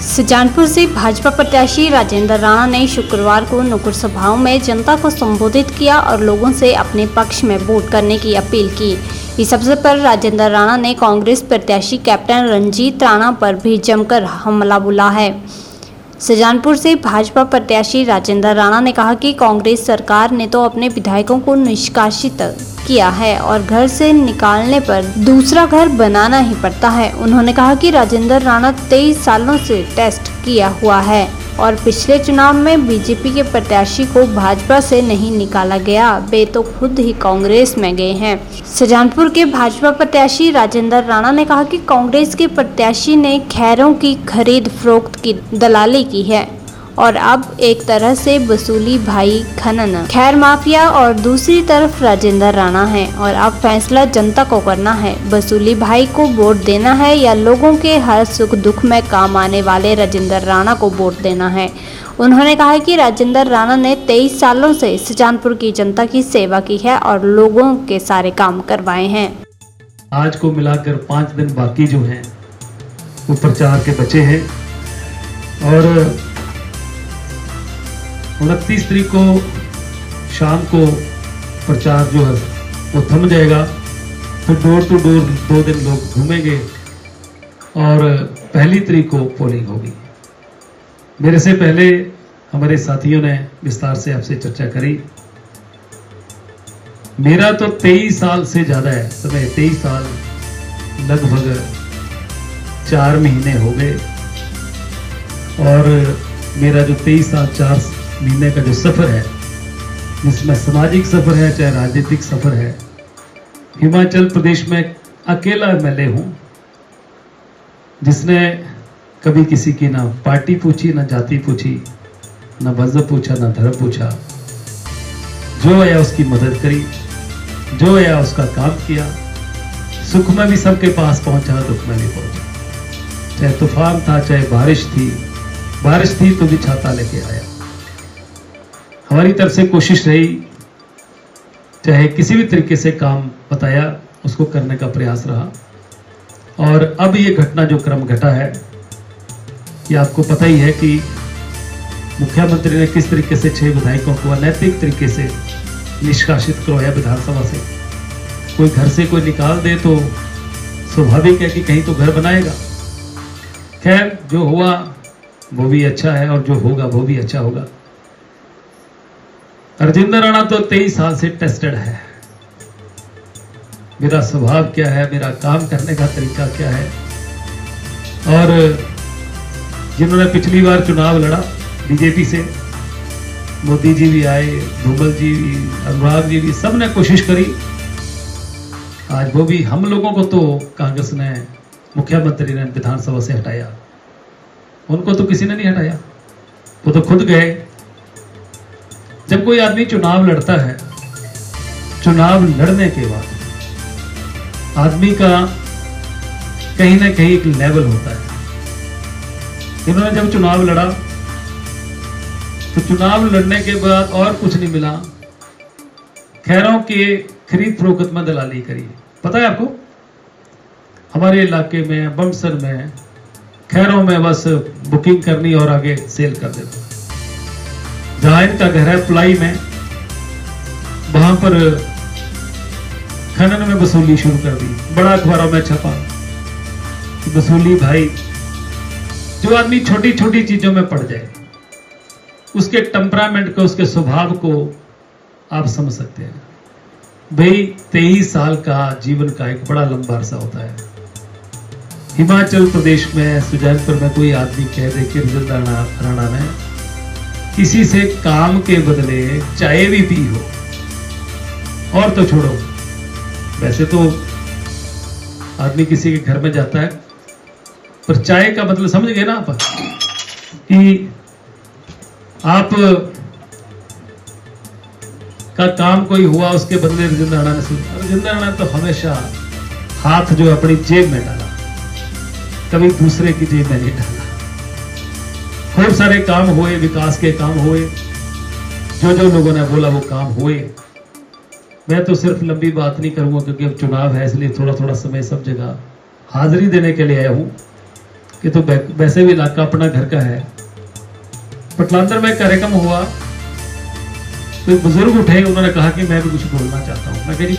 सुजानपुर से भाजपा प्रत्याशी राजेंद्र राणा ने शुक्रवार को नुक्कड़ सभाओं में जनता को संबोधित किया और लोगों से अपने पक्ष में वोट करने की अपील की। इस अवसर पर राजेंद्र राणा ने कांग्रेस प्रत्याशी कैप्टन रंजीत राणा पर भी जमकर हमला बोला है। सुजानपुर से भाजपा प्रत्याशी राजेंद्र राणा ने कहा कि कांग्रेस सरकार ने तो अपने विधायकों को निष्कासित किया है और घर से निकालने पर दूसरा घर बनाना ही पड़ता है। उन्होंने कहा कि राजेंद्र राणा 23 सालों से टेस्ट किया हुआ है और पिछले चुनाव में बीजेपी के प्रत्याशी को भाजपा से नहीं निकाला गया, वे तो खुद ही कांग्रेस में गए हैं। सुजानपुर के भाजपा प्रत्याशी राजेंद्र राणा ने कहा कि कांग्रेस के प्रत्याशी ने खैरों की खरीद फरोख्त की दलाली की है और अब एक तरह से वसूली भाई खनन खैर माफिया और दूसरी तरफ राजेंद्र राणा है और अब फैसला जनता को करना है, वसूली भाई को वोट देना है या लोगों के हर सुख दुख में काम आने वाले राजेंद्र राणा को वोट देना है। उन्होंने कहा कि राजेंद्र राणा ने 23 सालों से सुजानपुर की जनता की सेवा की है और लोगों के सारे काम करवाए हैं। आज को मिलाकर 5 दिन बाकी जो हैं वो प्रचार के बचे हैं और 29 तारीख को शाम को प्रचार जो है वो थम जाएगा। फिर डोर टू डोर 2 दिन लोग घूमेंगे और 1 तारीख को पोलिंग होगी। मेरे से पहले हमारे साथियों ने विस्तार से आपसे चर्चा करी। मेरा तो 23 साल से ज्यादा है समय, 23 साल लगभग 4 महीने हो गए और मेरा जो 23 साल 4 महीने का जो सफर है, जिसमें सामाजिक सफर है चाहे राजनीतिक सफर है, हिमाचल प्रदेश में अकेला एमएलए हूं जिसने कभी किसी की ना पार्टी पूछी, ना जाति पूछी, ना मजहब पूछा, ना धर्म पूछा। जो आया उसकी मदद करी, जो आया उसका काम किया। सुख में भी सबके पास पहुंचा, दुख में भी पहुंचा। चाहे तूफान था, चाहे बारिश थी तो भी छाता लेके आया। हमारी तरफ से कोशिश रही, चाहे किसी भी तरीके से काम बताया उसको करने का प्रयास रहा। और अब ये घटना जो क्रम घटा है, ये आपको पता ही है कि मुख्यमंत्री ने किस तरीके से 6 विधायकों को अनैतिक तरीके से निष्कासित करवाया विधानसभा से। कोई घर से कोई निकाल दे तो स्वाभाविक है कि कहीं तो घर बनाएगा। खैर, जो हुआ वो भी अच्छा है और जो होगा वो भी अच्छा होगा। राजेंद्र राणा तो 23 साल से टेस्टेड है। मेरा स्वभाव क्या है, मेरा काम करने का तरीका क्या है। और जिन्होंने पिछली बार चुनाव लड़ा बीजेपी से, मोदी जी भी आए, धूमल जी भी, अनुराग जी भी, सब ने कोशिश करी। आज वो भी, हम लोगों को तो कांग्रेस ने, मुख्यमंत्री ने विधानसभा से हटाया, उनको तो किसी ने नहीं हटाया, वो तो खुद गए। जब कोई आदमी चुनाव लड़ता है, चुनाव लड़ने के बाद आदमी का कहीं ना कहीं एक लेवल होता है। इन्होंने जब चुनाव लड़ा तो चुनाव लड़ने के बाद और कुछ नहीं मिला, खैरों के खरीद फरोख्त में दलाली करी। पता है आपको, हमारे इलाके में बमसर में खैरों में बस बुकिंग करनी और आगे सेल कर देना। जहां इनका घर है प्लाई में, वहां पर खनन में वसूली शुरू कर दी। बड़ा अखबारों में छपा वसूली भाई। जो आदमी छोटी छोटी चीजों में पड़ जाए, उसके टेम्परामेंट को, उसके स्वभाव को आप समझ सकते हैं। भाई 23 साल का जीवन का एक बड़ा लंबा अरसा होता है। हिमाचल प्रदेश में सुजानपुर में कोई आदमी कह दे कि राजेंद्र राणा ने किसी से काम के बदले चाय भी पी हो, और तो छोड़ो, वैसे तो आदमी किसी के घर में जाता है, पर चाय का मतलब समझ गए ना आप, कि आप का काम कोई हुआ उसके बदले राजेंद्र राणा ने सुना। राजेंद्र राणा तो हमेशा हाथ जो अपनी जेब में डाला, कभी दूसरे की जेब में नहीं डाला। खूब सारे काम हुए, विकास के काम हुए, जो लोगों ने बोला वो काम हुए। मैं तो सिर्फ लंबी बात नहीं करूंगा क्योंकि अब चुनाव है, इसलिए थोड़ा थोड़ा समय सब जगह हाजिरी देने के लिए आया हूं। कि तो वैसे भी इलाका अपना घर का है। पटलांतर में कार्यक्रम हुआ, कोई बुजुर्ग उठे, उन्होंने कहा कि मैं भी कुछ बोलना चाहता हूँ। मैं कह रही